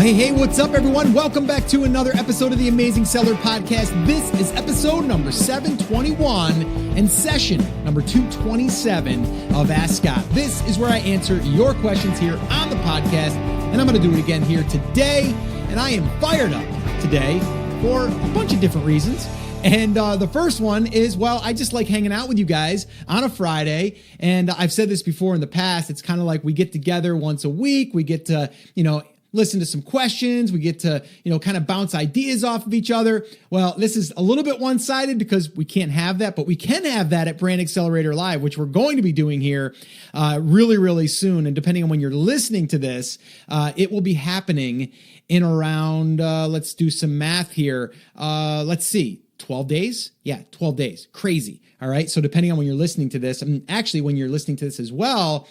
Hey, what's up, everyone? Welcome back to another episode of the Amazing Seller Podcast. This is episode number 721 and session number 227 of Ask Scott. This is where I answer your questions here on the podcast, and I'm going to do it again here today. And I am fired up today for a bunch of different reasons. And the first one is, well, I just like hanging out with you guys on a Friday. And I've said this before in the past. It's kind of like we get together once a week. We get to, listen to some questions. We get to, kind of bounce ideas off of each other. Well, this is a little bit one-sided because we can't have that, but we can have that at Brand Accelerator Live, which we're going to be doing here really, really soon. And depending on when you're listening to this, it will be happening in around, let's do some math here. Let's see. 12 days? Yeah, 12 days. Crazy. All right. So depending on when you're listening to this, and actually when you're listening to this as well,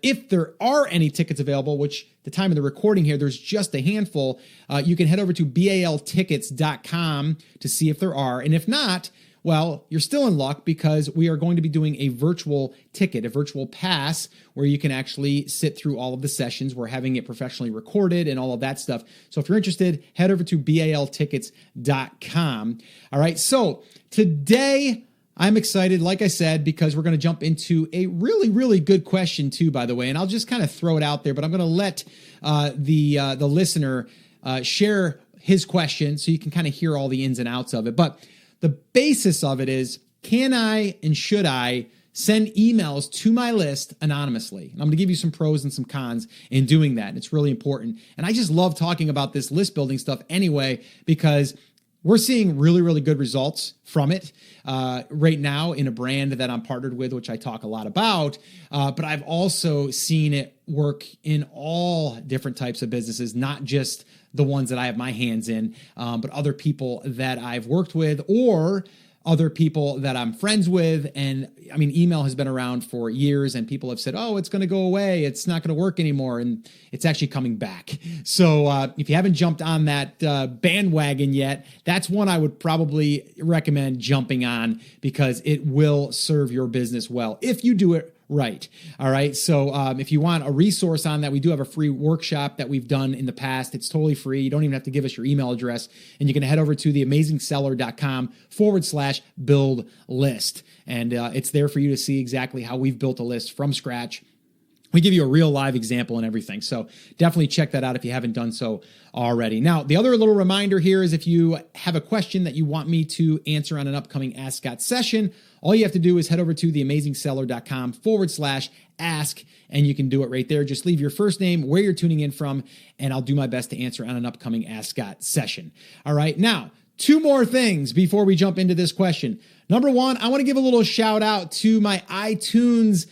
if there are any tickets available, which the time of the recording here, there's just a handful, you can head over to baltickets.com to see if there are. And if not, well, you're still in luck because we are going to be doing a virtual ticket, a virtual pass where you can actually sit through all of the sessions. We're having it professionally recorded and all of that stuff. So if you're interested, head over to baltickets.com. All right. So today I'm excited, like I said, because we're going to jump into a really, really good question too, by the way, and I'll just kind of throw it out there, but I'm going to let the listener share his question so you can kind of hear all the ins and outs of it. But the basis of it is, can I and should I send emails to my list anonymously? And I'm going to give you some pros and some cons in doing that. It's really important. And I just love talking about this list building stuff anyway, because we're seeing really, really good results from it right now in a brand that I'm partnered with, which I talk a lot about. But I've also seen it work in all different types of businesses, not just the ones that I have my hands in, but other people that I've worked with or other people that I'm friends with. And I mean, email has been around for years and people have said, oh, it's going to go away. It's not going to work anymore. And it's actually coming back. So if you haven't jumped on that bandwagon yet, that's one I would probably recommend jumping on because it will serve your business well if you do it right. All right. So if you want a resource on that, we do have a free workshop that we've done in the past. It's totally free. You don't even have to give us your email address, and you can head over to theamazingseller.com/build list. And it's there for you to see exactly how we've built a list from scratch. We give you a real live example and everything. So definitely check that out if you haven't done so already. Now, the other little reminder here is if you have a question that you want me to answer on an upcoming Ask Scott session, all you have to do is head over to theamazingseller.com/ask, and you can do it right there. Just leave your first name, where you're tuning in from, and I'll do my best to answer on an upcoming Ask Scott session. All right. Now, two more things before we jump into this question. Number one, I want to give a little shout out to my iTunes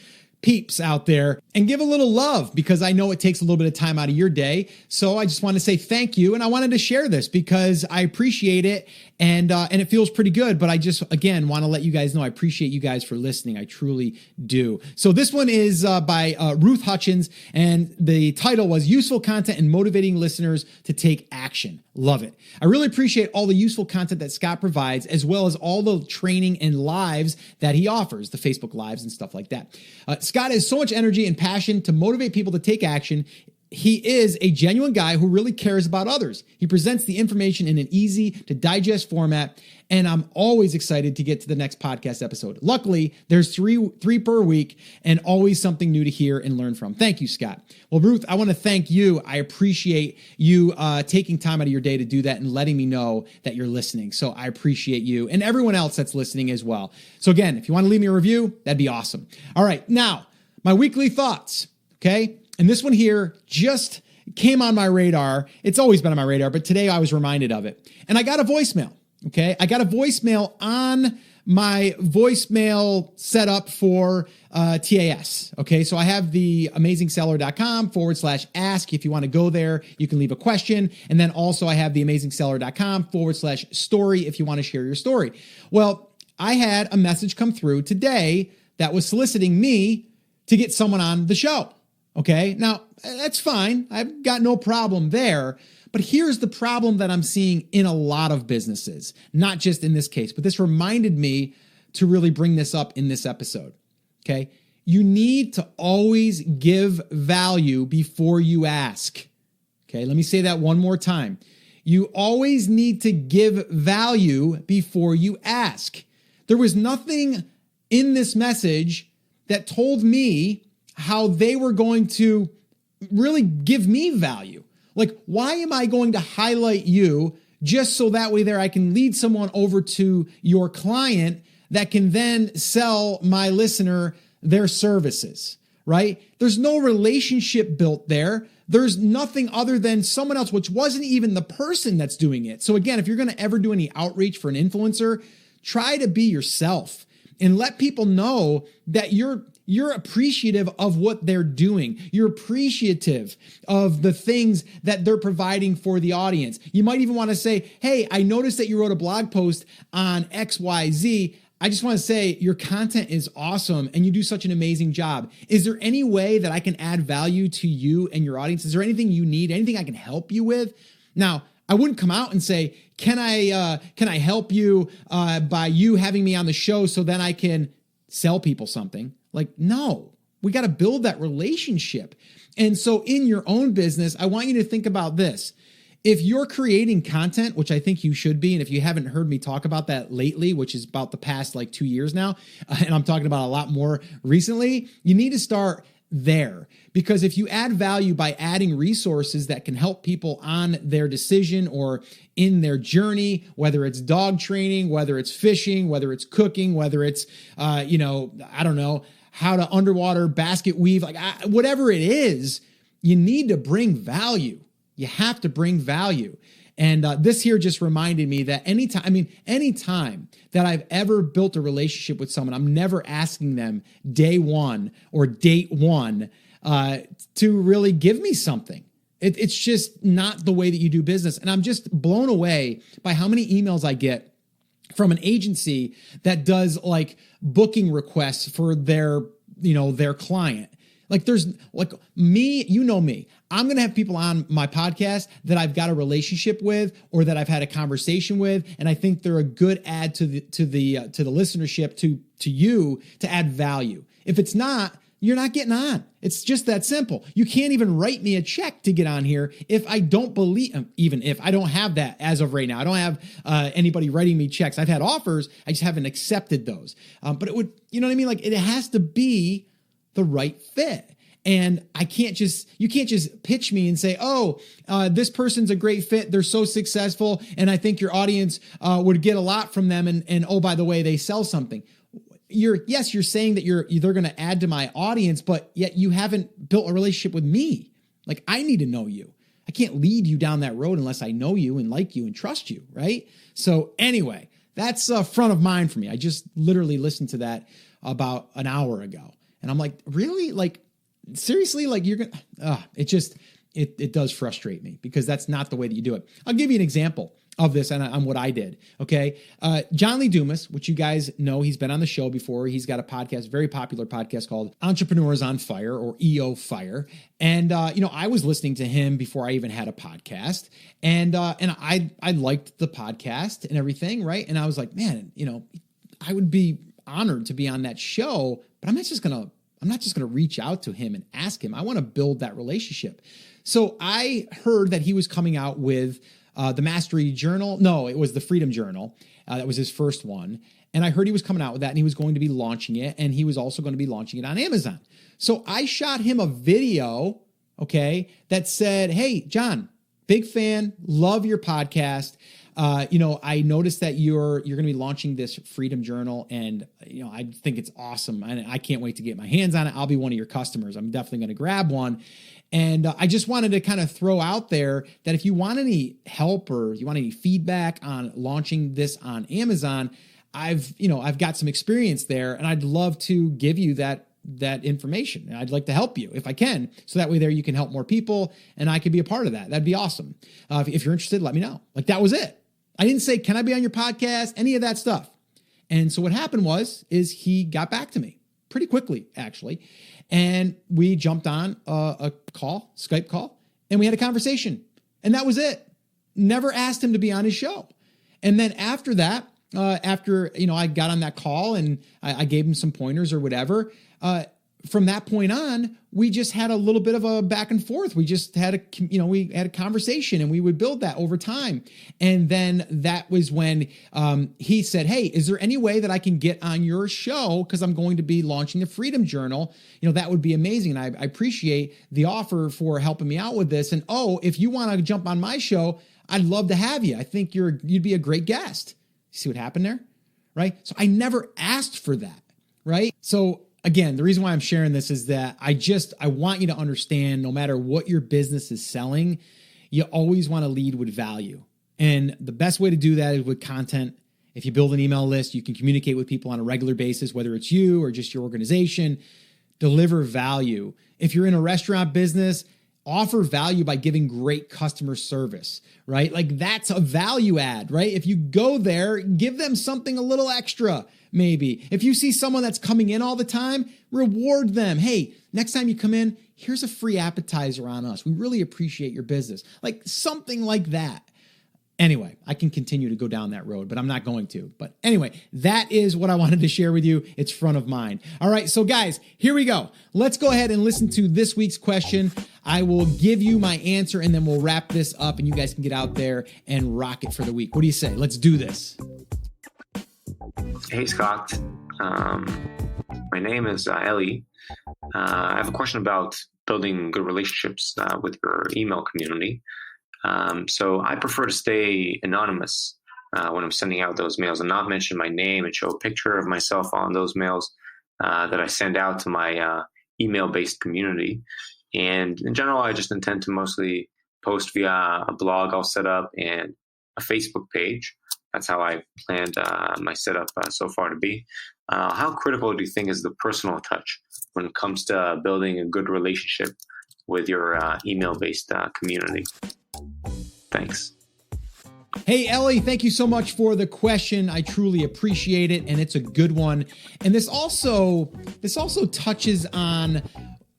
peeps out there and give a little love because I know it takes a little bit of time out of your day. So I just want to say thank you. And I wanted to share this because I appreciate it and it feels pretty good. But I just, again, want to let you guys know I appreciate you guys for listening. I truly do. So this one is by Ruth Hutchins, and the title was Useful Content and Motivating Listeners to Take Action. Love it. I really appreciate all the useful content that Scott provides, as well as all the training and lives that he offers, the Facebook Lives and stuff like that. Scott has so much energy and passion to motivate people to take action. He is a genuine guy who really cares about others. He presents the information in an easy to digest format, and I'm always excited to get to the next podcast episode. Luckily, there's three per week and always something new to hear and learn from. Thank you, Scott. Well, Ruth, I want to thank you. I appreciate you taking time out of your day to do that and letting me know that you're listening. So I appreciate you and everyone else that's listening as well. So again, if you want to leave me a review, that'd be awesome. All right, now, my weekly thoughts, okay? And this one here just came on my radar. It's always been on my radar, but today I was reminded of it. And I got a voicemail, okay? I got a voicemail on my voicemail setup for TAS, okay? So I have the amazingseller.com/ask. If you want to go there, you can leave a question. And then also I have the amazingseller.com/story if you want to share your story. Well, I had a message come through today that was soliciting me to get someone on the show. Okay, now that's fine. I've got no problem there. But here's the problem that I'm seeing in a lot of businesses, not just in this case, but this reminded me to really bring this up in this episode. Okay, you need to always give value before you ask. Okay, let me say that one more time. You always need to give value before you ask. There was nothing in this message that told me how they were going to really give me value. Like, why am I going to highlight you just so that way there I can lead someone over to your client that can then sell my listener their services, right? There's no relationship built there. There's nothing other than someone else, which wasn't even the person that's doing it. So again, if you're going to ever do any outreach for an influencer, try to be yourself and let people know that you're appreciative of what they're doing. You're appreciative of the things that they're providing for the audience. You might even want to say, hey, I noticed that you wrote a blog post on XYZ. I just want to say your content is awesome and you do such an amazing job. Is there any way that I can add value to you and your audience? Is there anything you need, anything I can help you with? Now, I wouldn't come out and say, can I help you by you having me on the show so then I can sell people something? Like, no, we got to build that relationship. And so in your own business, I want you to think about this. If you're creating content, which I think you should be, and if you haven't heard me talk about that lately, which is about the past like 2 years now, and I'm talking about a lot more recently, you need to start there. Because if you add value by adding resources that can help people on their decision or in their journey, whether it's dog training, whether it's fishing, whether it's cooking, whether it's, I don't know, how to underwater basket weave, whatever it is, you need to bring value. You have to bring value. And this here just reminded me that anytime that I've ever built a relationship with someone, I'm never asking them day one or date one to really give me something. It's just not the way that you do business. And I'm just blown away by how many emails I get from an agency that does like booking requests for their client. Like there's like me, you know me. I'm going to have people on my podcast that I've got a relationship with or that I've had a conversation with, and I think they're a good add to the listenership, to you, to add value. If it's not, you're not getting on. It's just that simple. You can't even write me a check to get on here if I don't believe, even if I don't have that as of right now. I don't have anybody writing me checks. I've had offers. I just haven't accepted those. But it would, you know what I mean? Like it has to be the right fit. And you can't just pitch me and say, this person's a great fit. They're so successful. And I think your audience would get a lot from them. And oh, by the way, they sell something. You're saying that they're going to add to my audience, but yet you haven't built a relationship with me. Like I need to know you. I can't lead you down that road unless I know you and like you and trust you. Right. So anyway, that's front of mind for me. I just literally listened to that about an hour ago. And I'm like, really? Like, seriously? Like you're going to, it does frustrate me because that's not the way that you do it. I'll give you an example of this on what I did. Okay. John Lee Dumas, which you guys know, he's been on the show before. He's got a podcast, very popular podcast called Entrepreneurs on Fire or EO Fire. And, I was listening to him before I even had a podcast and I liked the podcast and everything. Right. And I was like, man, I would be honored to be on that show, but I'm not just going to reach out to him and ask him. I want to build that relationship. So I heard that he was coming out with the Mastery Journal. No, it was the Freedom Journal. That was his first one. And I heard he was coming out with that and he was going to be launching it. And he was also going to be launching it on Amazon. So I shot him a video, okay, that said, hey, John, big fan, love your podcast. I noticed that you're going to be launching this Freedom Journal and, I think it's awesome. And I can't wait to get my hands on it. I'll be one of your customers. I'm definitely going to grab one. And I just wanted to kind of throw out there that if you want any help or you want any feedback on launching this on Amazon, I've got some experience there and I'd love to give you that information. And I'd like to help you if I can. So that way there you can help more people and I could be a part of that. That'd be awesome. If you're interested, let me know. Like that was it. I didn't say, can I be on your podcast? Any of that stuff. And so what happened is he got back to me pretty quickly, actually. And we jumped on a call, Skype call, and we had a conversation. And that was it. Never asked him to be on his show. And then after that, I got on that call and I gave him some pointers or whatever. from that point on, we just had a little bit of a back and forth. We just had we had a conversation, and we would build that over time. And then that was when he said, hey, is there any way that I can get on your show? Because I'm going to be launching the Freedom Journal. That would be amazing. And I appreciate the offer for helping me out with this. And if you want to jump on my show, I'd love to have you. I think you'd be a great guest. See what happened there? Right? So I never asked for that. Right? So again, the reason why I'm sharing this is that I want you to understand, no matter what your business is selling, you always want to lead with value. And the best way to do that is with content. If you build an email list, you can communicate with people on a regular basis, whether it's you or just your organization. Deliver value. If you're in a restaurant business, offer value by giving great customer service, right? Like that's a value add, right? If you go there, give them something a little extra, maybe. If you see someone that's coming in all the time, reward them. Hey, next time you come in, here's a free appetizer on us. We really appreciate your business. Like something like that. Anyway, I can continue to go down that road, but I'm not going to. But anyway, that is what I wanted to share with you. It's front of mind. All right, so guys, here we go. Let's go ahead and listen to this week's question. I will give you my answer, and then we'll wrap this up, and you guys can get out there and rock it for the week. What do you say? Let's do this. Hey, Scott. My name is Ellie. I have a question about building good relationships with your email community. So I prefer to stay anonymous when I'm sending out those mails and not mention my name and show a picture of myself on those mails that I send out to my email-based community. And in general, I just intend to mostly post via a blog I'll set up and a Facebook page. That's how I planned my setup so far to be. How critical do you think is the personal touch when it comes to building a good relationship with your email-based community? Thanks. Hey, Ellie, thank you so much for the question. I truly appreciate it, and it's a good one. And this also touches on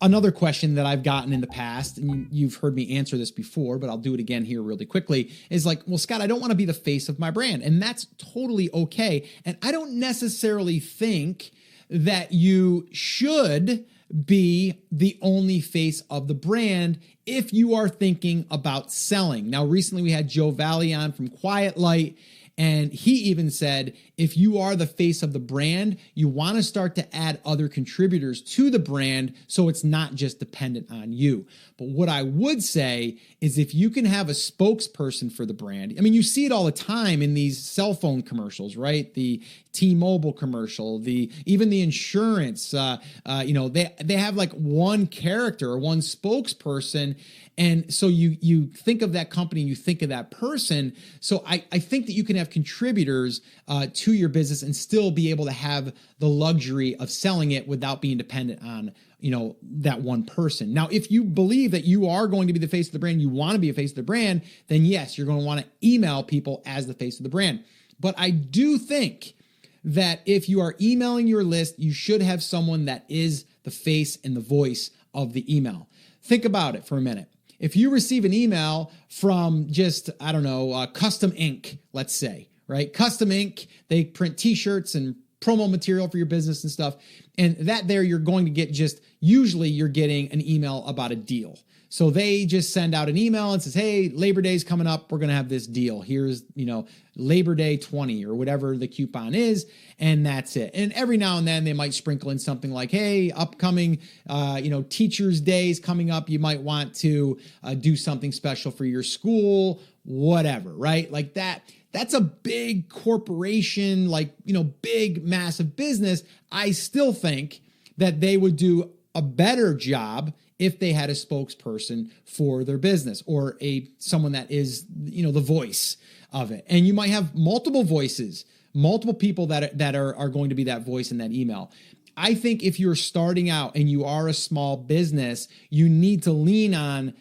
another question that I've gotten in the past, and you've heard me answer this before, but I'll do it again here really quickly, is like, well, Scott, I don't want to be the face of my brand, and that's totally okay. And I don't necessarily think that you should be the only face of the brand if you are thinking about selling. Now, recently we had Joe Valley on from Quiet Light, and he even said, if you are the face of the brand, you want to start to add other contributors to the brand so it's not just dependent on you. But what I would say is if you can have a spokesperson for the brand, I mean, you see it all the time in these cell phone commercials, right? The T-Mobile commercial, even the insurance, they have like one character or one spokesperson. And so you think of that company, you think of that person. So I think that you can have contributors to your business and still be able to have the luxury of selling it without being dependent on, that one person. Now, if you believe that you are going to be the face of the brand, you want to be a face of the brand, then yes, you're going to want to email people as the face of the brand. But I do think that if you are emailing your list, you should have someone that is the face and the voice of the email. Think about it for a minute. If you receive an email from just, Custom Ink, let's say, right? Custom Ink, they print t-shirts and promo material for your business and stuff. And that there, you're going to get usually you're getting an email about a deal. So they just send out an email and says, hey, Labor Day's coming up. We're going to have this deal. Here's, Labor Day 20 or whatever the coupon is. And that's it. And every now and then they might sprinkle in something like, hey, upcoming, Teachers Days coming up. You might want to do something special for your school, whatever, right? Like that. That's a big corporation, big, massive business. I still think that they would do a better job if they had a spokesperson for their business or someone that is, the voice of it. And you might have multiple voices, multiple people that are going to be that voice in that email. I think if you're starting out and you are a small business, you need to lean on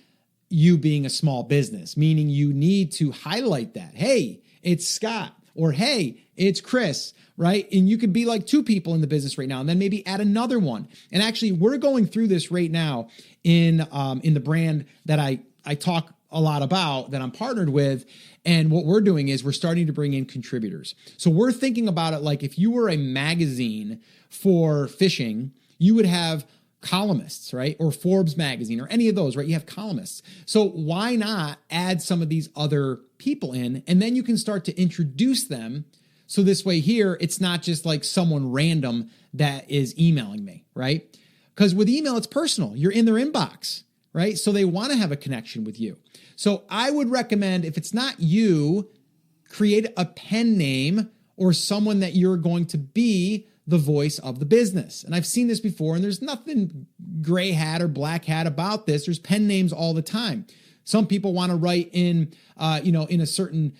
you being a small business, meaning you need to highlight that. Hey, it's Scott, or hey, it's Chris, right? And you could be like two people in the business right now, and then maybe add another one. And actually, we're going through this right now in the brand that I talk a lot about, that I'm partnered with. And what we're doing is we're starting to bring in contributors. So we're thinking about it like if you were a magazine for fishing, you would have columnists, right? Or Forbes magazine or any of those, right? You have columnists. So why not add some of these other people in, and then you can start to introduce them. So this way here, it's not just like someone random that is emailing me, right? Because with email, it's personal. You're in their inbox, right? So they want to have a connection with you. So I would recommend, if it's not you, create a pen name or someone that you're going to be the voice of the business. And I've seen this before, and there's nothing gray hat or black hat about this. There's pen names all the time. Some people want to write in a certain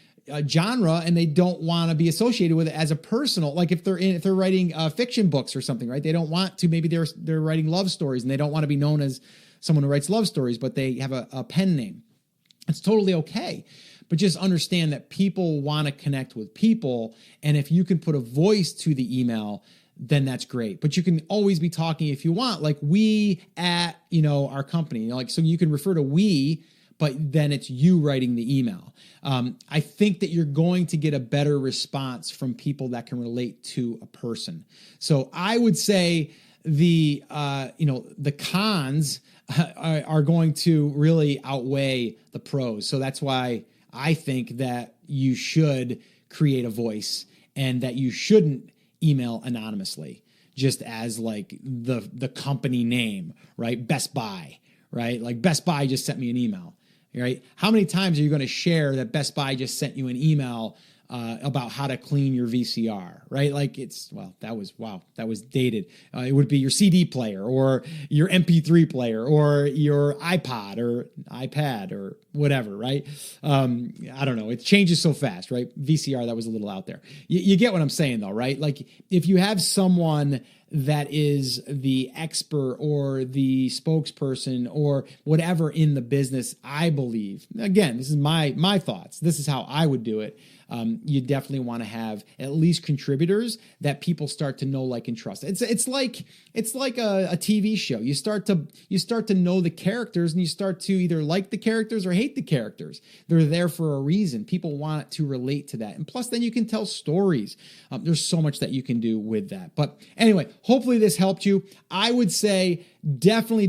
genre, and they don't want to be associated with it as a personal. Like if they're writing fiction books or something, right? They don't want to. Maybe they're writing love stories, and they don't want to be known as someone who writes love stories, but they have a pen name. It's totally okay. But just understand that people want to connect with people. And if you can put a voice to the email, then that's great. But you can always be talking if you want, like we at, our company, like, so you can refer to we, but then it's you writing the email. I think that you're going to get a better response from people that can relate to a person. So I would say the cons are going to really outweigh the pros. So that's why I think that you should create a voice and that you shouldn't email anonymously, just as like the company name, right? Best Buy, right? Like Best Buy just sent me an email, right? How many times are you going to share that Best Buy just sent you an email about how to clean your VCR, right? Like that was dated. It would be your CD player or your MP3 player or your iPod or iPad or whatever, right? I don't know. It changes so fast, right? VCR, that was a little out there. You get what I'm saying though, right? Like if you have someone that is the expert or the spokesperson or whatever in the business, I believe, again, this is my thoughts. This is how I would do it. You definitely want to have at least contributors that people start to know, like, and trust. It's like a TV show. You start to know the characters, and you start to either like the characters or hate the characters. They're there for a reason. People want to relate to that, and plus, then you can tell stories. There's so much that you can do with that. But anyway, hopefully this helped you. I would say definitely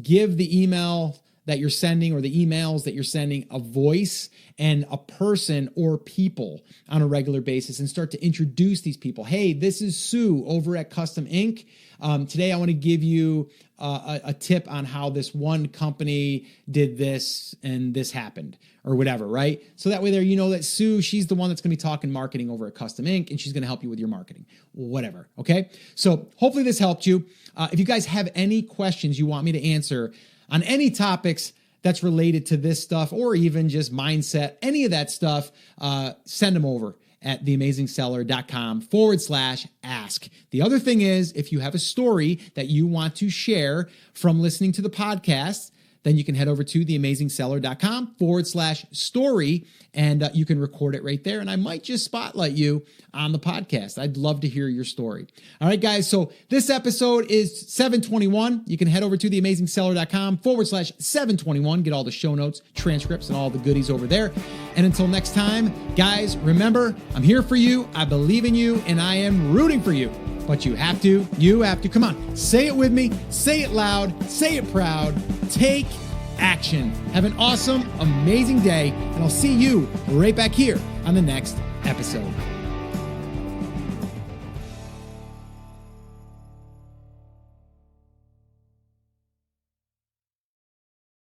give the email that you're sending or the emails that you're sending a voice and a person or people on a regular basis, and start to introduce these people. Hey, this is Sue over at Custom Ink. Today I want to give you a tip on how this one company did this and this happened or whatever, right? So that way there, you know that Sue, she's the one that's going to be talking marketing over at Custom Ink, and she's going to help you with your marketing, whatever, okay? So hopefully this helped you. If you guys have any questions you want me to answer on any topics that's related to this stuff, or even just mindset, any of that stuff, send them over at theamazingseller.com/ask. The other thing is, if you have a story that you want to share from listening to the podcast, then you can head over to theamazingseller.com/story, and you can record it right there. And I might just spotlight you on the podcast. I'd love to hear your story. All right, guys. So this episode is 721. You can head over to theamazingseller.com/721. Get all the show notes, transcripts, and all the goodies over there. And until next time, guys, remember, I'm here for you. I believe in you, and I am rooting for you. But you have to, come on, say it with me, say it loud, say it proud, take action. Have an awesome, amazing day, and I'll see you right back here on the next episode.